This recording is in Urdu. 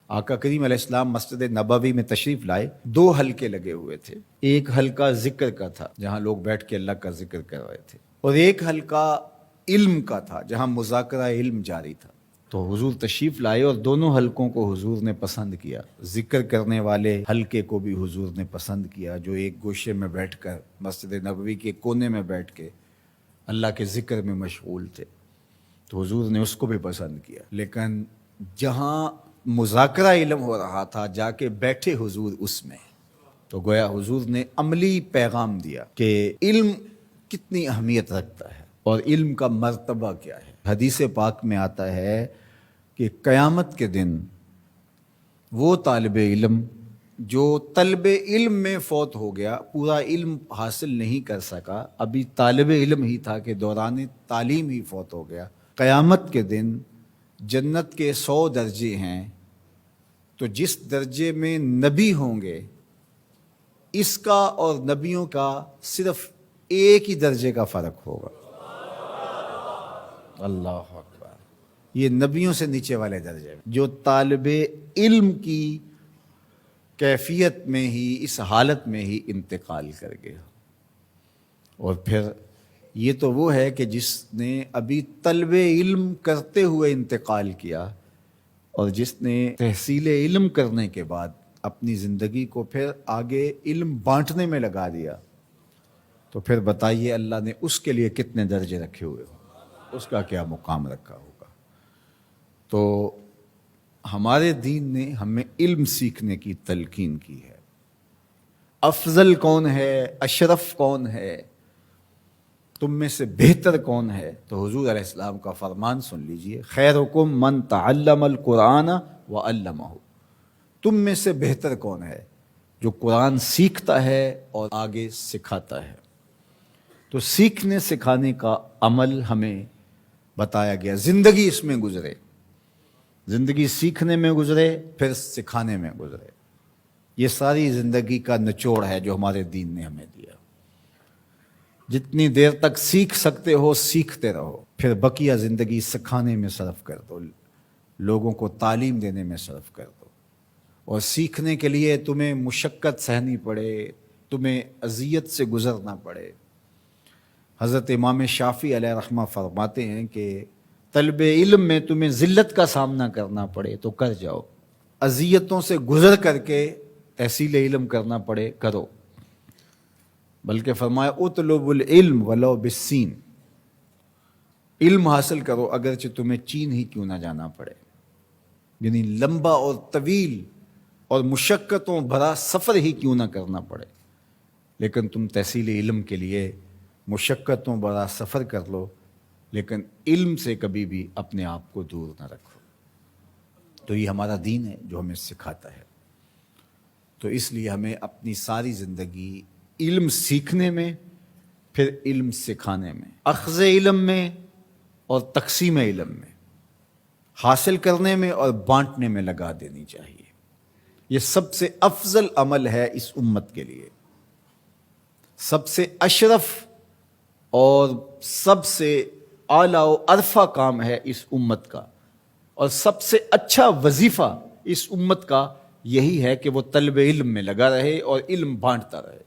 آقا کریم علیہ السلام مسجد نبوی میں تشریف لائے، 2 حلقے لگے ہوئے تھے۔ ایک حلقہ ذکر کا تھا جہاں لوگ بیٹھ کے اللہ کا ذکر کر رہے تھے، اور ایک حلقہ علم کا تھا جہاں مذاکرہ علم جاری تھا۔ تو حضور تشریف لائے اور دونوں حلقوں کو حضور نے پسند کیا۔ ذکر کرنے والے حلقے کو بھی حضور نے پسند کیا، جو ایک گوشے میں بیٹھ کر مسجد نبوی کے کونے میں بیٹھ کے اللہ کے ذکر میں مشغول تھے، تو حضور نے اس کو بھی پسند کیا۔ لیکن جہاں مذاکرہ علم ہو رہا تھا جا کے بیٹھے حضور اس میں، تو گویا حضور نے عملی پیغام دیا کہ علم کتنی اہمیت رکھتا ہے اور علم کا مرتبہ کیا ہے۔ حدیث پاک میں آتا ہے کہ قیامت کے دن وہ طالب علم جو طلب علم میں فوت ہو گیا، پورا علم حاصل نہیں کر سکا، ابھی طالب علم ہی تھا کہ دوران تعلیم ہی فوت ہو گیا، قیامت کے دن جنت کے 100 درجے ہیں، تو جس درجے میں نبی ہوں گے اس کا اور نبیوں کا صرف ایک ہی درجے کا فرق ہوگا۔ اللہ اکبر! یہ نبیوں سے نیچے والے درجے میں، جو طالب علم کی کیفیت میں ہی، اس حالت میں ہی انتقال کر گیا۔ اور پھر یہ تو وہ ہے کہ جس نے ابھی طلب علم کرتے ہوئے انتقال کیا، اور جس نے تحصیل علم کرنے کے بعد اپنی زندگی کو پھر آگے علم بانٹنے میں لگا دیا، تو پھر بتائیے اللہ نے اس کے لیے کتنے درجے رکھے ہوئے ہوں، اس کا کیا مقام رکھا ہوگا۔ تو ہمارے دین نے ہمیں علم سیکھنے کی تلقین کی ہے۔ افضل کون ہے، اشرف کون ہے، تم میں سے بہتر کون ہے؟ تو حضور علیہ السلام کا فرمان سن لیجئے، خیرکم من تعلم القرآن وعلمہ۔ تم میں سے بہتر کون ہے؟ جو قرآن سیکھتا ہے اور آگے سکھاتا ہے۔ تو سیکھنے سکھانے کا عمل ہمیں بتایا گیا، زندگی اس میں گزرے، زندگی سیکھنے میں گزرے، پھر سکھانے میں گزرے۔ یہ ساری زندگی کا نچوڑ ہے جو ہمارے دین نے ہمیں دیا۔ جتنی دیر تک سیکھ سکتے ہو سیکھتے رہو، پھر بقیہ زندگی سکھانے میں صرف کر دو، لوگوں کو تعلیم دینے میں صرف کر دو۔ اور سیکھنے کے لیے تمہیں مشقت سہنی پڑے، تمہیں اذیت سے گزرنا پڑے۔ حضرت امام شافعی علیہ رحمہ فرماتے ہیں کہ طلب علم میں تمہیں ذلت کا سامنا کرنا پڑے تو کر جاؤ، اذیتوں سے گزر کر کے تحصیل علم کرنا پڑے کرو۔ بلکہ فرمایا اطلب العلم ولو بالسین، علم حاصل کرو اگرچہ تمہیں چین ہی کیوں نہ جانا پڑے۔ یعنی لمبا اور طویل اور مشقتوں بھرا سفر ہی کیوں نہ کرنا پڑے، لیکن تم تحصیل علم کے لیے مشقتوں بھرا سفر کر لو، لیکن علم سے کبھی بھی اپنے آپ کو دور نہ رکھو۔ تو یہ ہمارا دین ہے جو ہمیں سکھاتا ہے۔ تو اس لیے ہمیں اپنی ساری زندگی علم سیکھنے میں، پھر علم سکھانے میں، اخذ علم میں اور تقسیم علم میں، حاصل کرنے میں اور بانٹنے میں لگا دینی چاہیے۔ یہ سب سے افضل عمل ہے اس امت کے لیے، سب سے اشرف اور سب سے اعلیٰ و ارفع کام ہے اس امت کا، اور سب سے اچھا وظیفہ اس امت کا یہی ہے کہ وہ طلب علم میں لگا رہے اور علم بانٹتا رہے۔